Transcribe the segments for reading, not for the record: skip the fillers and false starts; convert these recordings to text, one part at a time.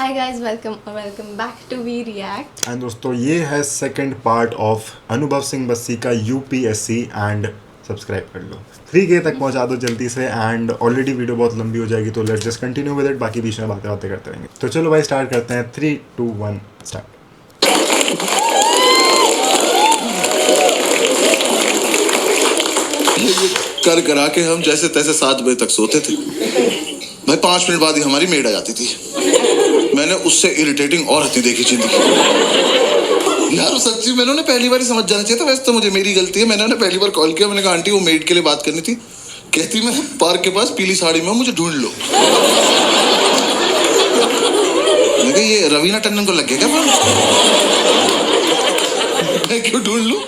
Hi guys, welcome back to We React. And दोस्तों ये है सेकंड पार्ट ऑफ अनुभव सिंह बस्सी का यूपीएससी एंड सब्सक्राइब कर लो 3K तक पहुंचा दो जल्दी से। एंड ऑलरेडी वीडियो बहुत लंबी हो जाएगी तो let's just continue with it, बाकी बीच में बातें बातें करते रहेंगे। तो चलो भाई स्टार्ट करते हैं। 3, 2, 1 स्टार्ट। कर करा के हम जैसे तैसे 7 बजे तक सोते थे भाई। 5 मिनट बाद ही हमारी मेड आ जाती थी। मैंने उससे इरिटेटिंग और हती देखी जिंदगी। यार सच्ची मैंने उन्हें पहली बार ही समझ जाना चाहिए था। वैसे तो मुझे मेरी गलती है, मैंने उन्हें पहली बार कॉल किया। मैंने कहा आंटी वो मेड के लिए बात करनी थी। कहती मैं पार्क के पास पीली साड़ी में हूं, मुझे ढूंढ लो। मैंने कहा ये रवीना टंडन को लग गया क्या फोन? मैं क्यों ढूंढ लूं?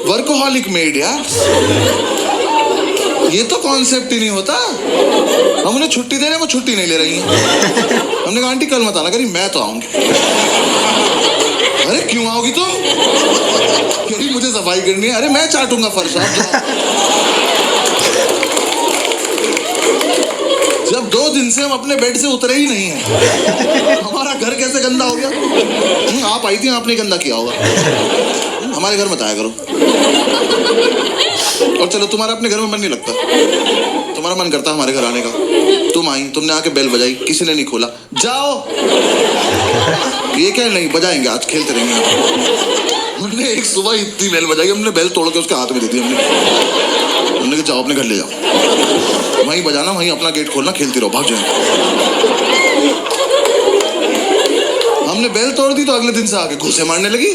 वर्कोहॉलिक मेड यार, ये तो कॉन्सेप्ट ही नहीं होता। हम उन्हें छुट्टी दे रहे हैं, वो छुट्टी नहीं ले रही हैं। हमने कहा आंटी कल मत आना, करी मैं तो आऊंगी। अरे क्यों आओगी तुम? करी मुझे सफाई करनी है। अरे मैं चाटूंगा फर्श, आप जाओ। जब 2 दिन से हम अपने बेड से उतरे ही नहीं हैं, हमारा घर कैसे गंदा हो गया? आप आई थी, आपने गंदा किया होगा। हमारे घर मत आया करो। और चलो तुम्हारा अपने घर में मन नहीं लगता, तुम्हारा मन करता हमारे घर आने का। तुम आई, तुमने आके बेल बजाई, किसी ने नहीं खोला। जाओ। ये क्या नहीं बजाएंगे, आज खेलते रहेंगे। हमने एक सुबह इतनी बेल बजाई, हमने बेल तोड़ के उसके हाथ में दे दी। हमने कहा जाओ अपने घर ले जाओ, वहीं बजाना, वहीं अपना गेट खोलना, खेलती रहो, भाग जाए। हमने बेल तोड़ दी तो अगले दिन से आके घूसे मारने लगी।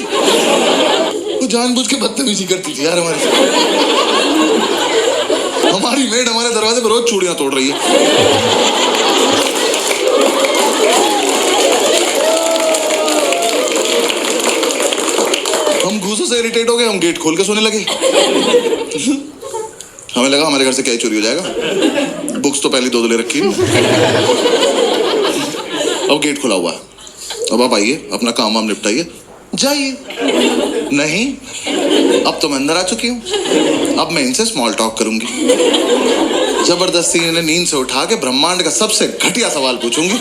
वो जानबूझ के बदतमीजी करती थी यार हमारे। हमारी मेड हमारे दरवाजे पर रोज चूड़ियां तोड़ रही है। हम घूसों से इरिटेट हो गए, हम गेट खोल के सोने लगे। हमें लगा हमारे घर से क्या ही चोरी हो जाएगा। बुक्स तो पहले 2 ले रखी। अब गेट खुला हुआ है। अब आप आइए, अपना काम वाम निपटाइए, जाइए। नहीं, अब तो मैं अंदर आ चुकी हूँ, अब मैं इनसे स्मॉल टॉक करूंगी। जबरदस्ती इन्हें नींद से उठा के ब्रह्मांड का सबसे घटिया सवाल पूछूंगी,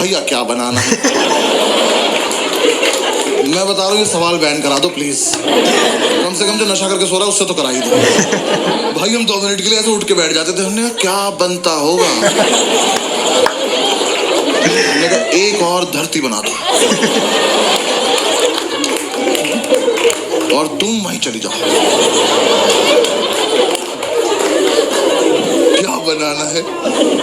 भैया क्या बनाना है? मैं बता रहा हूँ ये सवाल बैन करा दो प्लीज। कम से कम जो नशा करके सो रहा है उससे तो करा ही दो। भाई हम 2 मिनट के लिए ऐसे उठ के बैठ जाते थे। हमने कहा क्या बनता होगा? हमने कहा एक और धरती बना दो और तुम वहीं चली जाओ। क्या बनाना है?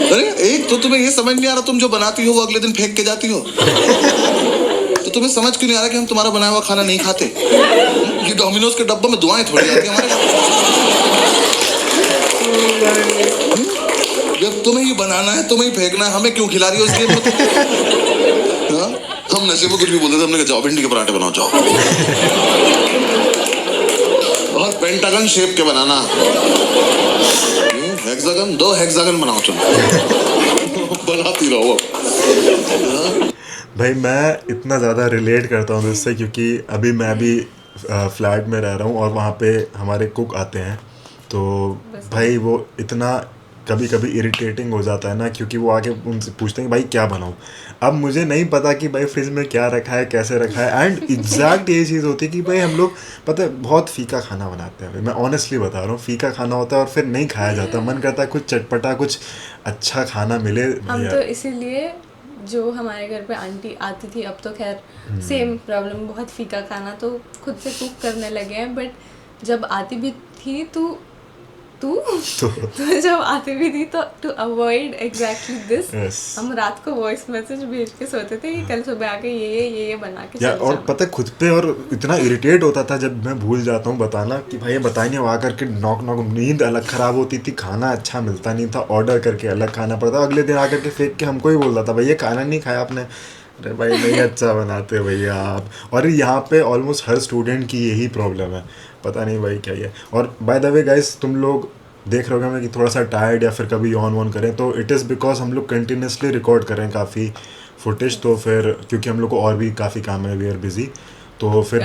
अरे एक तो तुम्हें ये समझ नहीं आ रहा, तुम जो बनाती हो वो अगले दिन फेंक के जाती हो। तो तुम्हें समझ क्यों नहीं आ रहा कि हम तुम्हारा बनाया हुआ खाना नहीं खाते? ये डोमिनोज के डब्बे में दुआएं थोड़ी आती हमारे। जब तुम्हें ही बनाना है, तुम्हें ही फेंकना है, हमें क्यों खिला रही हो इस गेम में? हम नशे में कुछ भी बोलते थे। हमने कहा जाओ भिंडी के पराठे बनाओ, जाओ। और पेंटागन शेप के बनाना, हेक्सागन, 2 हेक्सागन बनाओ, चलो। बनाती रहो। भाई मैं इतना ज़्यादा रिलेट करता हूँ इससे, क्योंकि अभी मैं भी फ्लैट में रह रहा हूँ और वहाँ पे हमारे कुक आते हैं। तो भाई वो इतना कभी कभी इरिटेटिंग हो जाता है ना, क्योंकि वो आके उनसे पूछते हैं कि भाई क्या बनाऊँ। अब मुझे नहीं पता कि भाई फ्रिज में क्या रखा है, कैसे रखा है। एंड एग्जैक्ट ये चीज़ होती है कि भाई हम लोग पता है बहुत फीका खाना बनाते हैं। मैं ऑनेस्टली बता रहा हूँ, फीका खाना होता है और फिर नहीं खाया जाता। मन करता है कुछ चटपटा, कुछ अच्छा खाना मिले। हम तो इसीलिए जो हमारे घर पे आंटी आती थी, अब तो खैर सेम प्रॉब्लम, बहुत फीका खाना, तो खुद से कुक करने लगे हैं। बट जब आती भी थी तो जब आती भी थी तो टू अवॉइड एग्जैक्टली दिस, हम रात को वॉइस मैसेज भेज के सोते थे कि कल सुबह आके ये बना के या और पता है खुद पे, और इतना इरिटेट होता था जब मैं भूल जाता हूँ बताना कि भाई ये बताइए। वहाँ करके नॉक नींद अलग ख़राब होती थी, खाना अच्छा मिलता नहीं था, ऑर्डर करके अलग खाना पड़ता। अगले दिन आकर के फेंक के हमको ही बोलता था भैया खाना नहीं खाया आपने। अरे भाई नहीं अच्छा बनाते भैया आप। और यहाँ पे ऑलमोस्ट हर स्टूडेंट की यही प्रॉब्लम है, पता नहीं भाई क्या ही है। और बाय द वे गाइस, तुम लोग देख रहे होगे कि थोड़ा सा टायर्ड या फिर कभी ऑन करें तो इट इज़ बिकॉज हम लोग कंटिन्यूसली रिकॉर्ड करें काफ़ी फुटेज। तो फिर क्योंकि हम लोग को और भी काफ़ी काम है, वी आर बिजी, तो फिर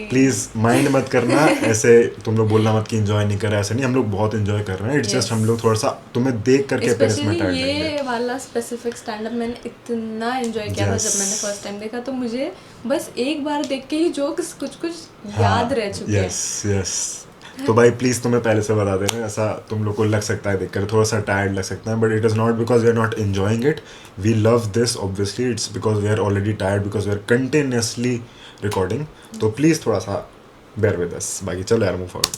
प्लीज़ माइंड मत करना ऐसे, तुम लोग बोलना मत कि एंजॉय नहीं कर रहे, ऐसे नहीं, हम लोग बहुत एंजॉय कर रहे हैं। इट्स जस्ट हम लोग थोड़ा सा तुम्हें देख करके स्पेशली ये वाला स्पेसिफिक स्टैंड अप मैंने इतना एंजॉय किया था जब मैंने फर्स्ट टाइम देखा, तो मुझे बस एक बार देख के ही जोक्स कुछ याद रह चुके हैं। यस तो भाई प्लीज़ तुम्हें पहले से बता देना, ऐसा तुम लोग को लग सकता है देखकर थोड़ा सा टायर्ड लग सकता है, but it is not because we are not enjoying it, we love this obviously, it's because we are already tired because we are continuously recording. तो प्लीज़ थोड़ा सा बेयर विद अस। बाकी चलो यार मूव फॉरवर्ड।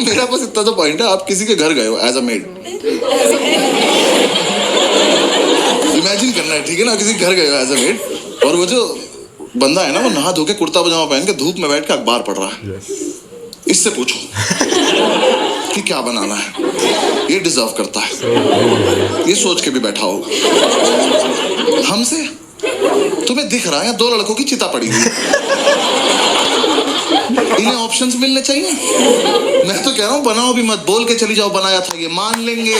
मेरा बस इतना तो पॉइंट है, आप किसी के घर गए हो एज अ मेड, इमेजिन करना है ठीक है ना, किसी के घर गए हो एज अ मेड, और वो जो बंदा है ना वो नहा धो के कुर्ता पजामा पहन के धूप में बैठ के अखबार पढ़ रहा है। इससे पूछो कि क्या बनाना है, ये डिजर्व करता है, ये सोच के भी बैठा होगा। हमसे तुम्हें दिख रहा है 2 लड़कों की चिता पड़ी हुई, इन्हें ऑप्शंस मिलने चाहिए। मैं तो कह रहा हूँ बनाओ भी मत, बोल के चली जाओ बनाया था, ये मान लेंगे।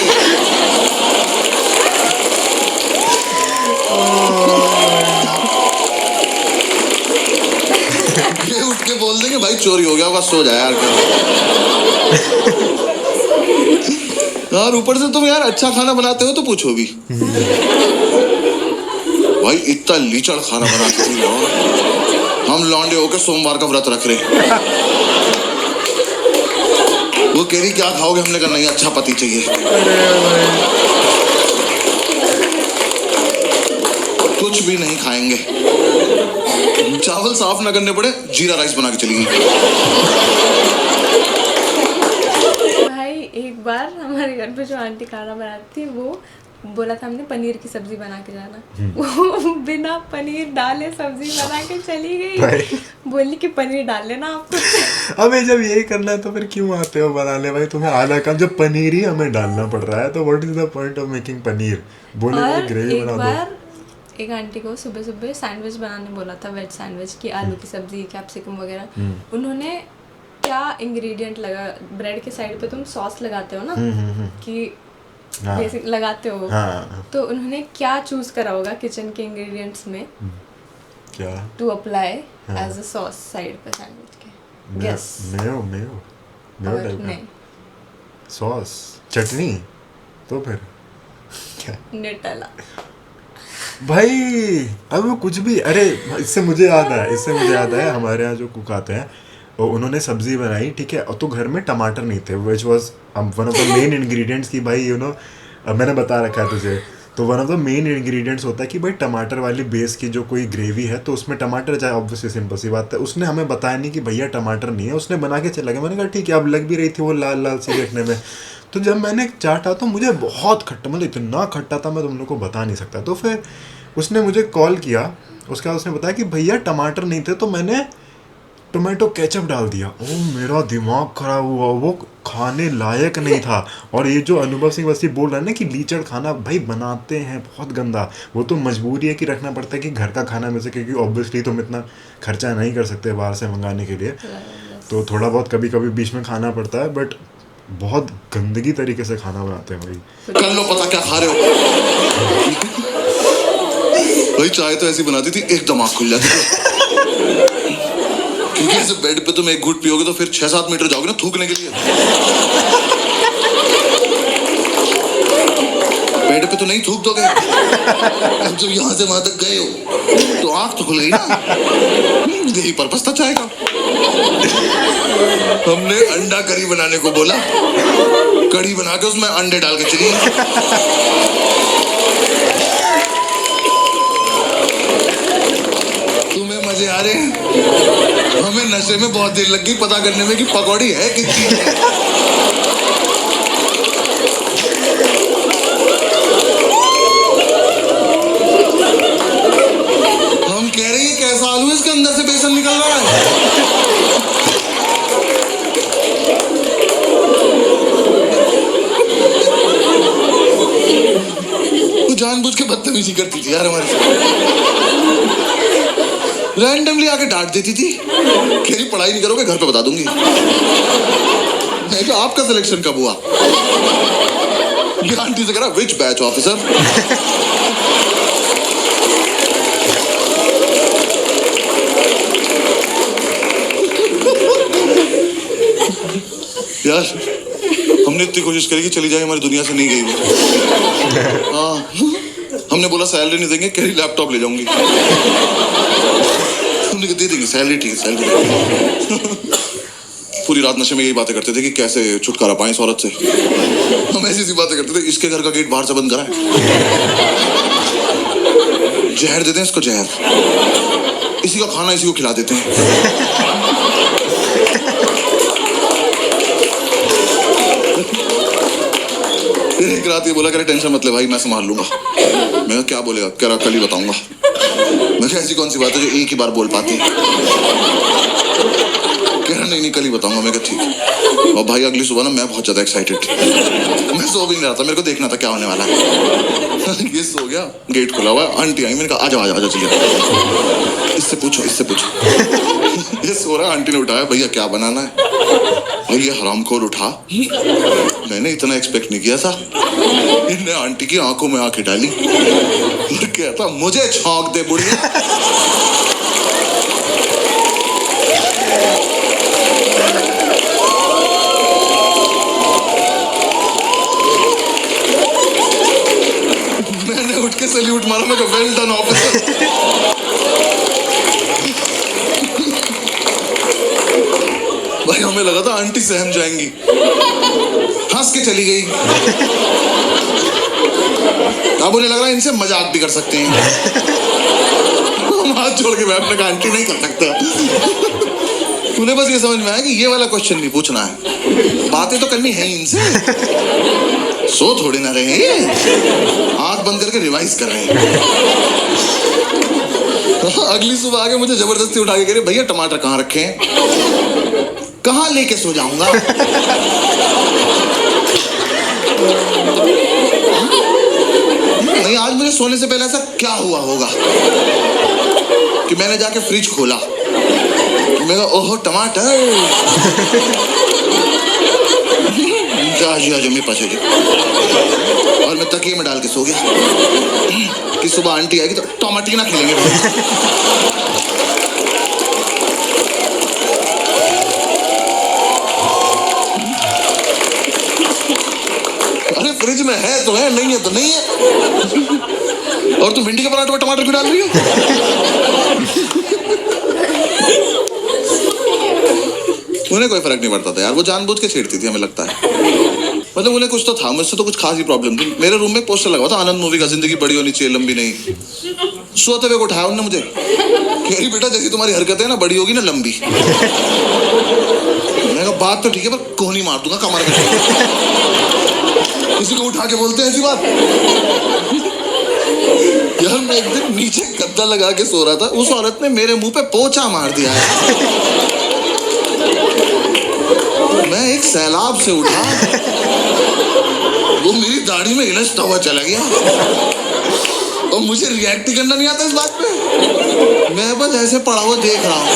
ये उठ के बोल देंगे भाई चोरी हो गया होगा, सो जाए यार। यार ऊपर से तुम यार अच्छा खाना बनाते हो तो पूछो भी। भाई इतना लीचड़ खाना बनाते हो, हम लौंडे होकर सोमवार का व्रत रख रहे। वो कह रही क्या खाओगे, हमने कहा नहीं अच्छा पति चाहिए। कुछ भी नहीं खाएंगे, चावल साफ ना करने पड़े जीरा राइस बना के चली गई। भाई एक बार हमारे घर पे जो आंटी खाना बनाती थी, वो बोला था हमने पनीर की सब्जी बना के जाना, वो बिना पनीर डाले सब्जी बना के चली गई, बोली कि पनीर डाल लेना आपको। अबे जब यही करना है तो फिर क्यों आते हो बनाने भाई, तुम्हें आधा काम जब पनीर ही हमें डालना पड़ रहा है तो what is the point of making paneer. बोले ग्रेवी बना दो। एक आंटी को सुबह सुबह सैंडविच बनाने बोला था, वेज सैंडविच की, आलू की सब्जी, कैप्सिकम वगैरह। उन्होंने क्या इंग्रेडिएंट लगा, ब्रेड के साइड पे तुम सॉस लगाते हो ना कि बेसिक लगाते हो, तो उन्होंने क्या चूज करा होगा किचन के इंग्रेडिएंट्स में क्या to apply as a sauce side पे सैंडविच के? गेस। मेयो टाइप नहीं, सॉस चटनी, तो फिर क्या? न्यूटेला। भाई अब वो कुछ भी, अरे इससे मुझे याद है हमारे यहाँ जो कुक आते हैं और उन्होंने सब्जी बनाई ठीक है, और तो घर में टमाटर नहीं थे, which was one of the main ingredients की भाई यू नो, मैंने बता रखा है तुझे, तो one of the main ingredients होता है कि भाई टमाटर वाली बेस की जो कोई ग्रेवी है तो उसमें टमाटर जाए, ऑब्वियसली सिंपल सी बात है। उसने हमें बताया नहीं कि भैया टमाटर नहीं है, उसने बना के चला गया। मैंने कहा ठीक है, अब लग भी रही थी वो लाल लाल सी देखने में, तो जब मैंने चाटा तो मुझे बहुत खट्टा, मतलब इतना खट्टा था मैं तुम लोग को बता नहीं सकता। तो फिर उसने मुझे कॉल किया, उसके बाद उसने बताया कि भैया टमाटर नहीं थे, तो मैंने टोमेटो केचप डाल दिया। ओ मेरा दिमाग खराब हुआ, वो खाने लायक नहीं था। और ये जो अनुभव सिंह वसी बोल रहा है ना कि लीचड़ खाना भाई बनाते हैं बहुत गंदा, वो तो मजबूरी है कि रखना पड़ता है कि घर का खाना में से, क्योंकि ऑब्वियसली तुम इतना खर्चा नहीं कर सकते बाहर से मंगाने के लिए, तो थोड़ा बहुत कभी कभी बीच में खाना पड़ता है, बट बहुत गंदगी तरीके से खाना बनाते हैं भाई। कर लो पता क्या खा रहे हो। भाई चाय तो ऐसी बनाती थी एकदम आँख खुल जाती थी, क्योंकि ऐसे बेड पे तुम एक घूंट पियोगे तो फिर 6-7 मीटर जाओगे ना थूकने के लिए। बेड पे तो नहीं थूक दोगे, अब जब यहाँ से वहां तक गए हो तो आँख तो खुल गई ना, यही पर्पस था चाय का। हमने अंडा करी बनाने को बोला, कड़ी बना के उसमें अंडे डाल के चली। तुम्हें मजे आ रहे हैं, हमें नशे में बहुत देर लग गई पता करने में कि पकौड़ी है किस चीज है। हम कह रहे हैं कैसा आलू है, इसके अंदर से बेसन निकल रहा है। वो जानबूझ के बदतमीजी करती थी यार हमारे साथ, रैंडमली आके डांट देती थी, कह रही पढ़ाई नहीं करोगे घर पे बता दूंगी। मैं कहा आपका सिलेक्शन कब हुआ? ये आंटी से कह रहा विच बैच ऑफिसर। हमने इतनी कोशिश करी कि चली जाए, हमारी दुनिया से नहीं गई वो। हाँ, हमने बोला सैलरी नहीं देंगे, कह रही लैपटॉप ले जाऊंगी। हमने कहा दे देंगे सैलरी, ठीक है सैलरी। पूरी रात नशे में यही बातें करते थे कि कैसे छुटकारा पाएं इस औरत से। हम ऐसी सी बातें करते थे, इसके घर का गेट बाहर से बंद करा है, जहर देते हैं इसको, जहर, इसी का खाना इसी को खिला देते हैं। एक रात ये बोला, कह रहा टेंशन मत ले भाई, मैं संभाल लूंगा। मैं कहा क्या बोलेगा, कह रहा कल ही बताऊंगा। मैं कहा ऐसी कौन सी बात है जो एक ही बार बोल पाती। कह रहा नहीं कल ही बताऊंगा। मैं कहा ठीक है। और भाई अगली सुबह ना मैं बहुत ज्यादा एक्साइटेड, मैं सो भी नहीं रहा था, मेरे को देखना था क्या होने वाला है। ये सो गया, गेट खुला हुआ, आंटी आई, मैंने कहा आजा आजा आजा, चलिए इससे पूछो इससे पूछो। ये सो रहा, आंटी ने उठाया, भैया क्या बनाना है। और ये हरामखोर उठा, मैंने इतना एक्सपेक्ट नहीं किया था। इन्हें आंटी की आंखों में आंखें डाली और कहता मुझे छौंक दे बुढ़िया। मैंने उठ के सैल्यूट मारा, मैं कहा वेल डन ऑफिसर। भाई हमें लगा था आंटी सहम जाएंगी, हंस के चली गई। अब उन्हें लग रहा है इनसे मजाक भी कर सकते हैं। हम हाथ जोड़ के बैठने का आंटी नहीं कर सकते। उन्हें बस ये समझ में आया कि ये वाला क्वेश्चन नहीं पूछना है, बातें तो करनी है इनसे। सो थोड़ी ना रहे हैं, आंख बंद करके रिवाइज कर रहे हैं। अगली सुबह आके मुझे जबरदस्ती उठा के कह रहे भैया टमाटर कहाँ रखे हैं। कहाँ लेके सो जाऊंगा। नहीं आज मुझे सोने से पहले ऐसा क्या हुआ होगा कि मैंने जाके फ्रिज खोला, मैं कहा ओहो टमाटर, मेरे पास और मैं तकिए में डाल के सो गया कि सुबह आंटी आएगी तो टमाटर ना खेलेंगे। अरे फ्रिज में है तो है, नहीं है तो नहीं है। और तुम भिंडी के पराठे में टमाटर क्यों डाल रही हो। उन्हें कोई फर्क नहीं पड़ता था यार, वो जानबूझ के छेड़ती थी हमें लगता है। मतलब उन्हें कुछ तो था, मुझसे तो कुछ खास ही प्रॉब्लम थी। मेरे रूम में पोस्टर लगा था आनंद मूवी का, जिंदगी बड़ी होनी चाहिए लंबी नहीं। सोते हुए उठाया उन्होंने मुझे, कह रही बेटा जैसी तुम्हारी हरकत है ना बड़ी होगी ना लंबी। मैंने कहा बात तो ठीक है पर कोहनी मार दूंगा कमर में। किसी को उठा के बोलते हैं ऐसी बात। यार मैं एक दिन नीचे गद्दा लगा के सो रहा था, उस औरत ने मेरे मुंह पे पोंछा मार दिया है। मैं एक सैलाब से उठा, वो मेरी दाढ़ी में इलझता हुआ चला गया और मुझे रिएक्ट ही करना नहीं आता इस बात पे। मैं बस ऐसे पड़ा हुआ देख रहा हूँ।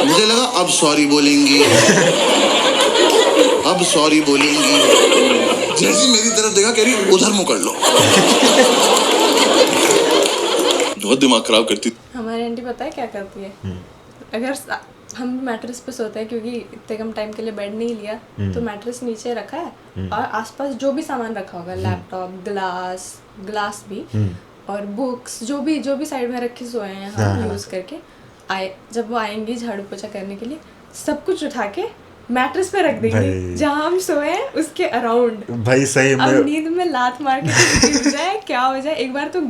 मुझे लगा अब सॉरी बोलेंगी, अब सॉरी बोलेंगी। जैसी मेरी तरफ देखा कह रही उधर मुंह कर लो। बहुत दिमाग खराब करती। हमारी आंटी पता है क्या करती है, अगर हम मैट्रेस पे सोते हैं क्योंकि इतने कम टाइम के लिए बेड नहीं लिया, तो मैट्रेस नीचे रखा है और आसपास जो भी सामान रखा होगा, लैपटॉप, ग्लास भी और बुक्स, जो भी साइड में रखे सोए हैं हम यूज करके आए, जब वो आएंगी झाड़ू पोछा करने के लिए, सब कुछ उठा के मैट्रेस पे रख देंगे जहाँ हम सोए हैं उसके अराउंड। भाई सही में अब नींद में लात मार के गिर जाए क्या हो जाए। एक बार तो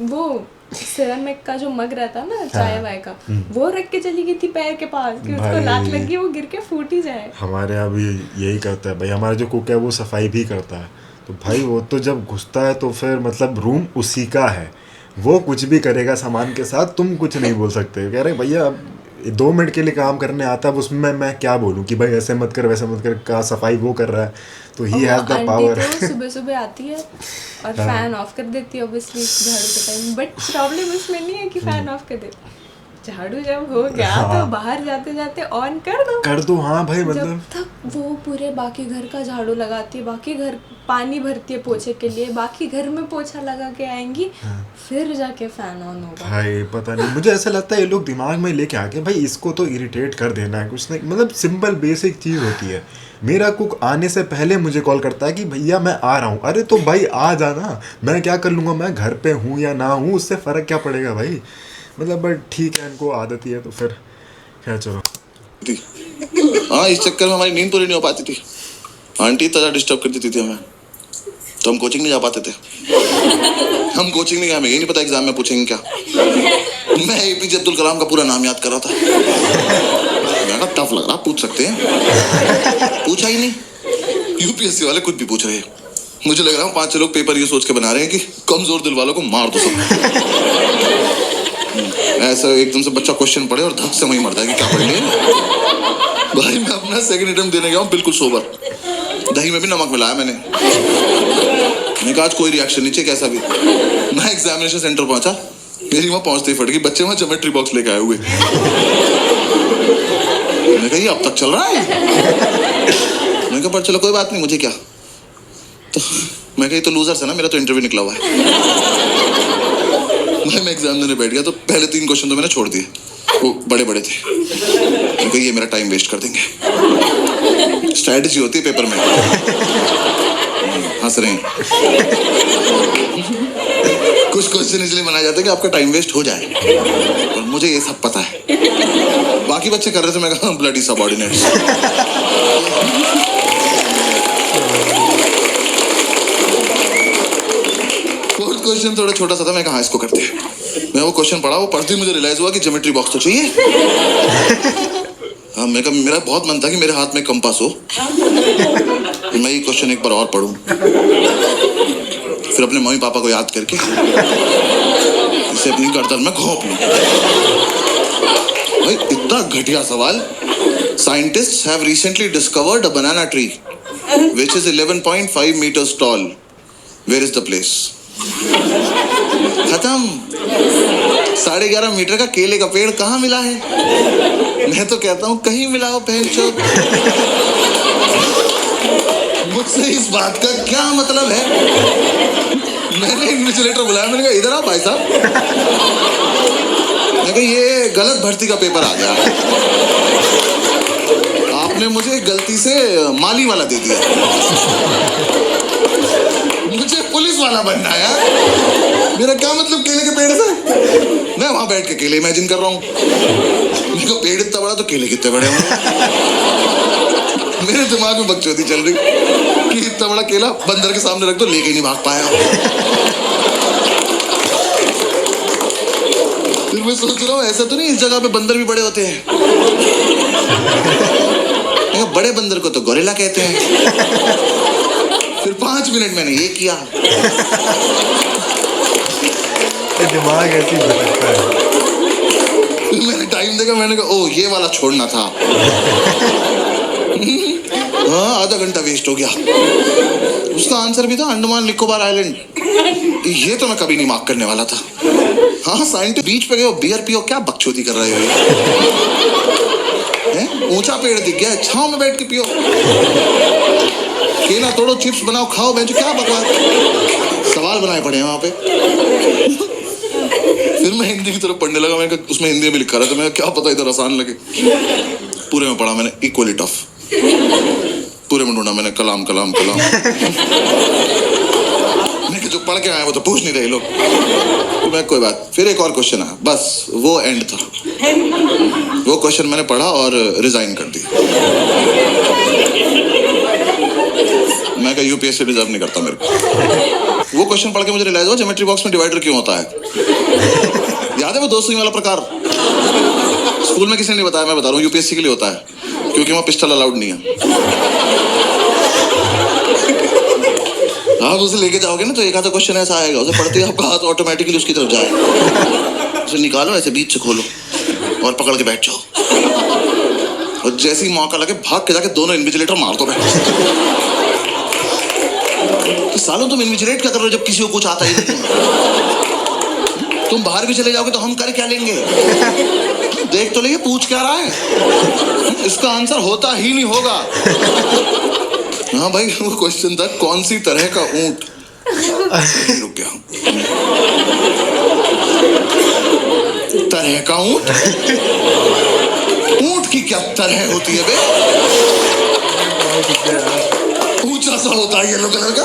वो सिरेमिक का जो मग रहता है ना चाय वाय का, वो रख के चली गई थी पैर के पास कि उसको लात लगी, वो गिर के फूट ही जाए। हमारे यहाँ भी यही करता है भाई। हमारा जो कुक है वो सफाई भी करता है, तो भाई वो तो जब घुसता है तो फिर मतलब रूम उसी का है, वो कुछ भी करेगा सामान के साथ, तुम कुछ नहीं बोल सकते। कह रहे भैया 2 मिनट के लिए काम करने आता है, उसमें मैं क्या बोलूँ कि भाई ऐसे मत कर वैसे मत कर, का सफाई वो कर रहा है, तो ही हैज द पावर। सुबह सुबह आती है और फैन ऑफ कर देती है ऑब्वियसली झाड़ू के टाइम, बट प्रॉब्लम इसमें नहीं है कि फैन ऑफ कर दे, झाड़ू जब हो गया तो बाहर जाते जाते ऑन कर दो। हाँ भाई, जब मतलब तक वो पूरे बाकी घर का झाड़ू लगाती है, बाकी घर पानी भरती है पोछे के लिए, बाकी घर में पोछा लगा के आएंगी, फिर जाके फैन ऑन होगा। भाई पता नहीं, मुझे ऐसा लगता है ये लोग दिमाग में लेके आके भाई इसको तो इरिटेट कर देना है कुछ नहीं, मतलब सिंपल बेसिक चीज़ होती है। मेरा कुक आने से पहले मुझे कॉल करता है कि भैया मैं आ रहा हूँ। अरे तो भाई आ जाना, मैं क्या कर लूँगा, मैं घर पे हूँ या ना हूँ, उससे फ़र्क क्या पड़ेगा भाई। मतलब बट ठीक है, इनको आदत ही है तो फिर क्या, चलो। हाँ, इस चक्कर में हमारी नींद पूरी नहीं हो पाती थी। आंटी इतना डिस्टर्ब कर देती थी हमें, तो हम कोचिंग नहीं जा पाते थे। हम कोचिंग नहीं गए, हमें यही नहीं पता एग्जाम में पूछेंगे क्या। मैं एपीजे अब्दुल कलाम का पूरा नाम याद कर रहा था। मैं कहा टफ लग रहा, पूछ सकते हैं। पूछा ही नहीं। यूपीएससी वाले कुछ भी पूछ रहे हैं। मुझे लग रहा है 5-6 लोग पेपर ये सोच के बना रहे हैं कि कमजोर दिल वालों को मार दो सब। ऐसा एकदम से बच्चा क्वेश्चन पढ़े और धक से वहीं मर जाएगी, क्या पढ़ लिया भाई। मैं अपना सेकंड अटेम्प्ट देने गया हूँ बिल्कुल सोबर, दही में भी नमक मिलाया मैंने कहा आज कोई रिएक्शन नहीं चाहिए कैसा भी। मैं एग्जामिनेशन सेंटर पहुंचा, मेरी वहां पहुंचते ही फट गई, बच्चे वहां ज्योमेट्री बॉक्स लेके आए हुए। मैंने कहा ये अब तक चल रहा है। मैंने कहा पर चलो कोई बात नहीं, मुझे क्या। तो मैं कही तो लूजर्स है ना, मेरा तो इंटरव्यू निकला हुआ है। मैं एग्जाम देने बैठ गया तो पहले 3 क्वेश्चन तो मैंने छोड़ दिए, वो बड़े बड़े थे। मैं कही ये मेरा टाइम वेस्ट कर देंगे। स्ट्रैटेजी होती है पेपर में। हंस रहे हैं। कुछ क्वेश्चन इसलिए बनाए जाते हैं कि आपका टाइम वेस्ट हो जाए, और मुझे ये सब पता है। बाकी बच्चे कर रहे थे, मैं कहा ब्लडी सबऑर्डिनेट्स। फोर्थ क्वेश्चन थोड़ा छोटा सा था, मैं कहा इसको करते हैं। मैं वो क्वेश्चन पढ़ा, वो पढ़ते ही मुझे रियलाइज हुआ कि ज्योमेट्री बॉक्स तो चाहिए। हाँ, मैं कहा मेरा बहुत मन था कि मेरे हाथ में कंपास हो, मैं ये क्वेश्चन एक बार और पढ़ूं, फिर अपने मम्मी पापा को याद करके इसे अपनी गर्दन में घोंप लूं। भाई इतना घटिया सवाल। Scientists have recently discovered a banana tree which is 11.5 meters tall. Where is the place? खत्म। 11.5 मीटर का केले का पेड़ कहाँ मिला है? मैं तो कहता हूँ कहीं मिला हो पहनचोद। मुझसे इस बात का क्या मतलब है? मैंने इन्विजिलेटर बुलाया, मैंने कहा इधर आओ भाई साहब। मैं कहा ये गलत भर्ती का पेपर आ गया, आपने मुझे गलती से माली वाला दे दिया, मुझे पुलिस वाला बनना है यार। मेरा क्या मतलब केले के पेड़ से? मैं वहां बैठ के केले इमेजिन कर रहा हूँ। मेरे को पेड़ इतना बड़ा तो केले कितने बड़े होंगे। मेरे दिमाग में बकचोदी चल रही कि इतना बड़ा केला बंदर के सामने रख दो, लेके नहीं भाग पाया। फिर मैं सोच रहा हूँ ऐसा तो नहीं इस जगह पे बंदर भी बड़े होते हैं। बड़े बंदर को तो गोरिल्ला कहते हैं। फिर 5 मिनट मैंने ये किया। दिमाग ऐसे ही भटकता है। फिर मैंने टाइम देखा, मैंने कहा ओ ये वाला छोड़ना था। हाँ, आधा घंटा वेस्ट हो गया। उसका आंसर भी था अंडमान निकोबार आइलैंड। ये तो मैं कभी नहीं मार्क करने वाला था। हाँ, साइंटिस्ट बीच पे गए हो, बियर पियो, क्या बकचोदी कर रहे हो? ऊंचा पेड़ दिख गया, छांव में बैठ के पियो। केला तोड़ो, चिप्स बनाओ, खाओ, बेंचो, क्या बकवास सवाल बनाए पड़े हैं वहां पे। फिर मैं हिंदी की तरफ पढ़ने लगा, मैं उसमें हिंदी में लिखा रहा था, मैं क्या पता इधर आसान लगे। पूरे में पढ़ा मैंने इक्वली टफ, पूरे में ढूंढा मैंने कलाम कलाम कलाम। मैं जो पढ़ के आया वो तो पूछ नहीं रहे लोग। तो मैं कोई बात, फिर एक और क्वेश्चन आया, बस वो एंड था। वो क्वेश्चन मैंने पढ़ा और रिजाइन कर दी। मैं कहा यूपीएससी डिजर्व नहीं करता मेरे को। वो क्वेश्चन पढ़ के मुझे रियलाइज हुआ ज्योमेट्री बॉक्स में डिवाइडर क्यों होता है। याद है वो 2 सुई वाला प्रकार? स्कूल में किसी ने नहीं बताया, मैं बता रहा हूँ, यूपीएससी के लिए होता है, क्योंकि वहाँ पिस्टल अलाउड नहीं है। आप उसे लेके जाओगे ना तो एक आधा क्वेश्चन ऐसा आएगा, उसे पढ़ते ही आपका हाथ ऑटोमेटिकली उसकी तरफ जाएगा। उसे निकालो, ऐसे बीच से खोलो और पकड़ के बैठ जाओ, और जैसे ही मौका लगे भाग के जाके दोनों इन्विजिलेटर मार दो। तो सालों तुम इन्विजिलेट क्या कर रहे हो जब किसी को कुछ आता ही नहीं? तुम बाहर भी चले जाओगे तो हम कर क्या लेंगे? देख तो लेंगे पूछ क्या रहा है, इसका आंसर होता ही नहीं होगा। हाँ भाई, वो क्वेश्चन था कौन सी तरह का ऊंट। रुक गया, तरह का ऊंट? ऊंट की क्या तरह होती है बे? ऊंचा सा होता है येलो कलर का।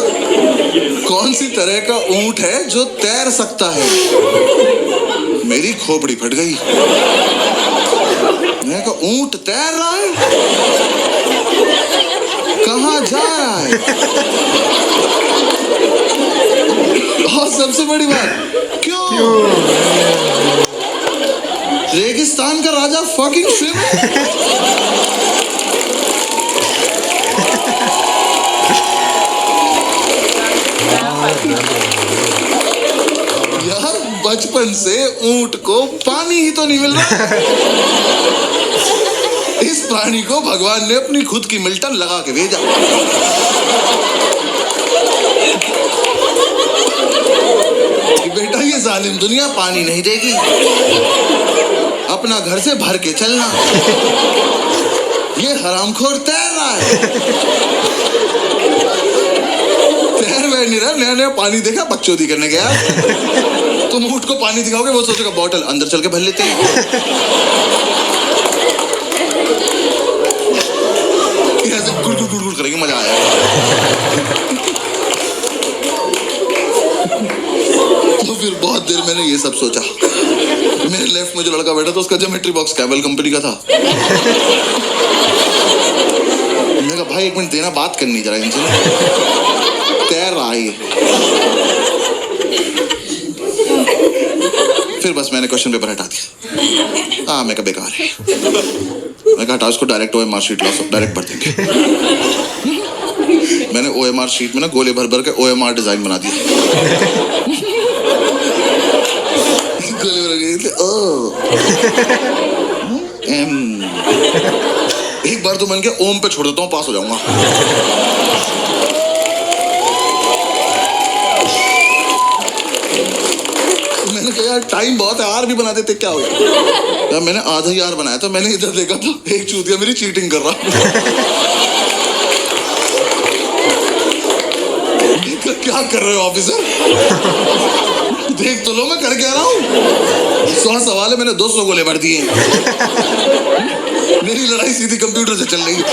कौन सी तरह का ऊंट है जो तैर सकता है? मेरी खोपड़ी फट गई। मैं कहा ऊंट तैर रहा है, कहाँ जा रहा है? और सबसे बड़ी बात, क्यों? रेगिस्तान का राजा फकिंग सिम। यार बचपन से ऊंट को पानी ही तो नहीं मिल रहा। इस प्राणी को भगवान ने अपनी खुद की मिल्टन लगा के भेजा। बेटा ये जालिम दुनिया पानी नहीं देगी, अपना घर से भर के चलना। ये हरामखोर तैर रहा है, तैर बैठ नहीं रहा। नया नया पानी देखा, बकचोदी करने गया। तुम ऊंट को पानी दिखाओगे, वो सोचेगा बॉटल अंदर चल के भर लेते हैं। ऐसे गुड़ गुड़ गुड़ गुड़ करेंगे, मजा आया। तो फिर बहुत देर मैंने ये सब सोचा। मेरे लेफ्ट में जो लड़का बैठा था उसका ज्योमेट्री बॉक्स कैवल कंपनी का था। मैंने कहा भाई 1 मिनट देना, बात करनी जरा इनसे। तैर रहा है ये। फिर बस मैंने क्वेश्चन पेपर हटा दिया। हाँ मैं कहा बेकार है। मैं कहा हटा उसको, डायरेक्ट OMR शीट ला, डायरेक्ट भर देंगे। मैंने OMR शीट में ना गोले भर भर के OMR डिजाइन बना दिया। गोले भर के M। एक बार तो मन के ओम पे छोड़ देता हूँ, पास हो जाऊंगा। मैंने कहा यार टाइम बहुत है, आर भी बना देते क्या हो गया। यार मैंने आधा ही आर बनाया था। मैंने इधर देखा तो एक चूतिया मेरी चीटिंग कर रहा। क्या कर रहे हो ऑफिसर? देख तो लो मैं कर क्या रहा हूँ। 100 सवाल है, मैंने 200 गोले भर दिए। मेरी लड़ाई सीधी कंप्यूटर से चल रही है।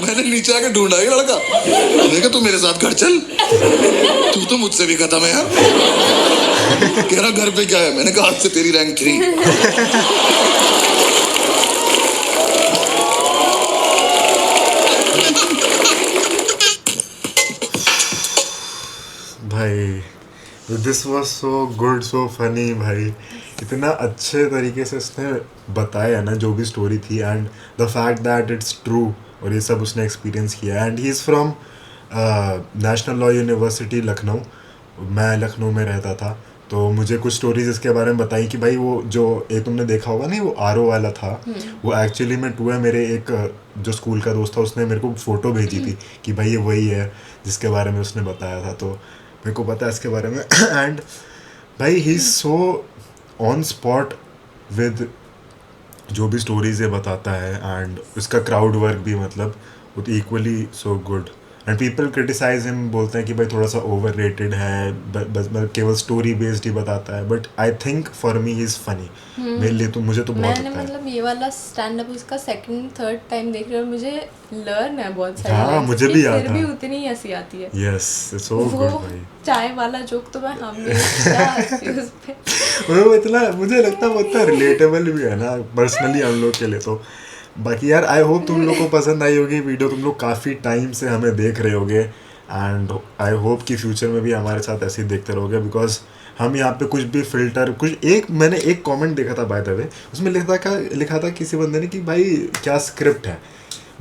मैंने नीचे आके ढूंढा ये लड़का, देखा तू मेरे साथ घर चल, तू तो मुझसे भी खत्म है यार। कह रहा घर पे क्या है? मैंने कहा आज से तेरी रैंक 3। भाई this was so good, so funny भाई। इतना अच्छे तरीके से उसने बताया ना जो भी स्टोरी थी, and the fact that it's true, और ये सब उसने एक्सपीरियंस किया। And he is from national law university Lucknow. मैं लखनऊ में रहता था, तो मुझे कुछ स्टोरीज इसके बारे में बताई कि भाई वो जो एक तुमने देखा होगा नहीं, वो RO वाला था, वो एक्चुअली में टू है। मेरे एक जो स्कूल का दोस्त था, उसने मेरे को फ़ोटो भेजी थी कि भाई ये वही है जिसके बारे में उसने बताया था, तो मेरे को पता है इसके बारे में। एंड भाई he is so on spot with जो भी स्टोरीज ये बताता है, एंड उसका क्राउड वर्क भी मतलब वो equally so good. And people criticise him, बोलते हैं कि भाई थोड़ा सा ओवर रेटेड है, बस केवल स्टोरी बेस्ड ही बताता है। But I think for me he is funny. मेरे लिए तो, मुझे तो बहुत मैंने लगता है। मतलब ये वाला स्टैंड अप उसका 2nd 3rd टाइम देख रही हूँ, मुझे लर्न है बहुत सारी हाँ, lines मुझे की, भी याद फिर था। भी उतनी ही हंसी आती है। यस, सो गुड वो भाई। चाय वाला जोक तो मैं हमेशा हंसती हूँ उस पे। वो इतना मुझे लगता है वो इतना रिलेटेबल भी है ना पर्सनली हम लोग के लिए। तो बाकी यार आई होप तुम लोग को पसंद आई होगी वीडियो। तुम लोग काफ़ी टाइम से हमें देख रहे होगे, एंड आई होप कि फ्यूचर में भी हमारे साथ ऐसे ही देखते रहोगे, बिकॉज हम यहाँ पे कुछ भी फिल्टर मैंने एक कमेंट देखा था बाय द वे, उसमें लिखा था किसी बंदे ने कि भाई क्या स्क्रिप्ट है।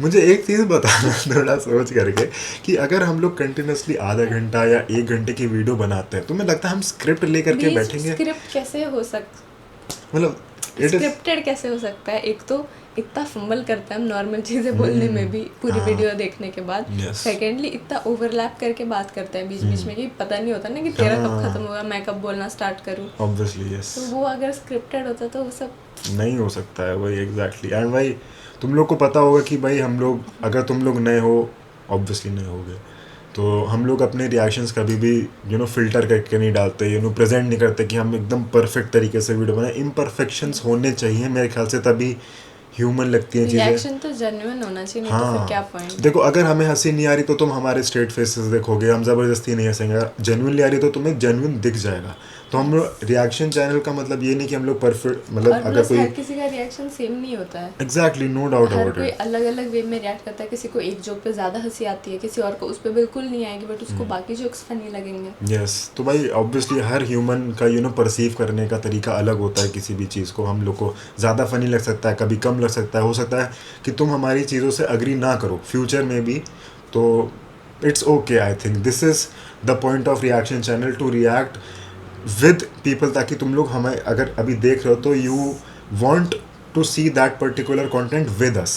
मुझे एक चीज़ बताना थोड़ा सोच करके कि अगर हम लोग कंटिन्यूसली आधा घंटा या 1 घंटे की वीडियो बनाते हैं, तो मुझे लगता है हम स्क्रिप्ट ले करके बैठेंगे, स्क्रिप्ट कैसे हो सकता, मतलब स्क्रिप्टेड कैसे हो सकता है? एक तो इतना फंबल करते हैं हम नॉर्मल चीज़ें बोलने में भी पूरी वीडियो देखने के बाद। Yes. सेकेंडली इतना ओवरलैप करके बात करते हैं बीच बीच में कि पता नहीं होता ना कि तेरा कब खत्म होगा, मैं कब बोलना स्टार्ट करूँ। ऑब्वियसली यस, तो वो अगर स्क्रिप्टेड होता तो वो सब नहीं हो सकता है वही एग्जैक्टली। एंड भाई तुम लोग को पता होगा कि भाई हम लोग, अगर तुम लोग नए हो, ऑब्वियसली नए होगे, तो हम लोग अपने रिएक्शंस कभी भी फिल्टर करके नहीं डालते, प्रेजेंट नहीं करते कि हम एकदम परफेक्ट तरीके से वीडियो बनाए। इम्परफेक्शंस होने चाहिए मेरे ख्याल से, तभी ह्यूमन लगती हैं चीज़ें। रिएक्शन तो जेन्युइन होना चाहिए, नहीं तो फिर क्या पॉइंट। देखो अगर हमें हंसी नहीं आ रही तो तुम हमारे स्ट्रेट फेसेस देखोगे, हम ज़बरदस्ती नहीं हंसेंगे। जेन्युइनली आ रही तो तुम्हें जेन्युइन दिख जाएगा। तो हम लोग रिएक्शन चैनल का मतलब ये नहीं कि हम लोग परफेक्ट, मतलब अगर कोई हर किसी का रिएक्शन सेम नहीं होता है। Exactly, no doubt her about कोई इट। अलग अलग वे में रिएक्ट करता है। किसी को एक जोक पे ज़्यादा हंसी आती है, किसी और को उस पर बिल्कुल नहीं आएगी, बट उसको बाकी जोक्स फनी लगेंगे। यस, तो भाई ऑब्वियसली हर ह्यूमन का परसीव करने का तरीका अलग होता है। किसी भी चीज़ को हम लोग को ज़्यादा फनी लग सकता है, कभी कम लग सकता है। हो सकता है कि तुम हमारी चीज़ों से अग्री ना करो फ्यूचर में भी, तो it's okay. I think this is the point of reaction channel, to react with people, ताकि तुम लोग हमें अगर अभी देख रहे हो तो you want to see that particular content with us,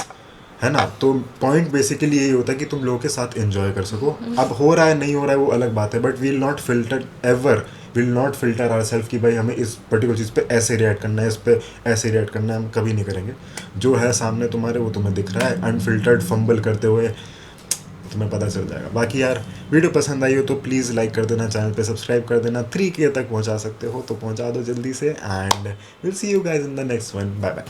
है ना। तो पॉइंट बेसिकली यही होता है कि तुम लोगों के साथ एंजॉय कर सको। अब हो रहा है नहीं हो रहा है वो अलग बात है, but we'll not filter ever, will not filter ourself कि भाई हमें इस पर्टिकुलर चीज़ पे ऐसे रिएक्ट करना है, इस पे ऐसे रिएक्ट करना है। हम कभी नहीं करेंगे। जो है सामने तुम्हारे वो तुम्हें दिख रहा है, अनफिल्टर्ड फंबल करते हुए तुम्हें पता चल जाएगा। बाकी यार वीडियो पसंद आई हो तो प्लीज़ लाइक कर देना, चैनल पे सब्सक्राइब कर देना। 3K तक पहुंचा सकते हो तो पहुंचा दो जल्दी से, and will see you guys in the next one. Bye bye.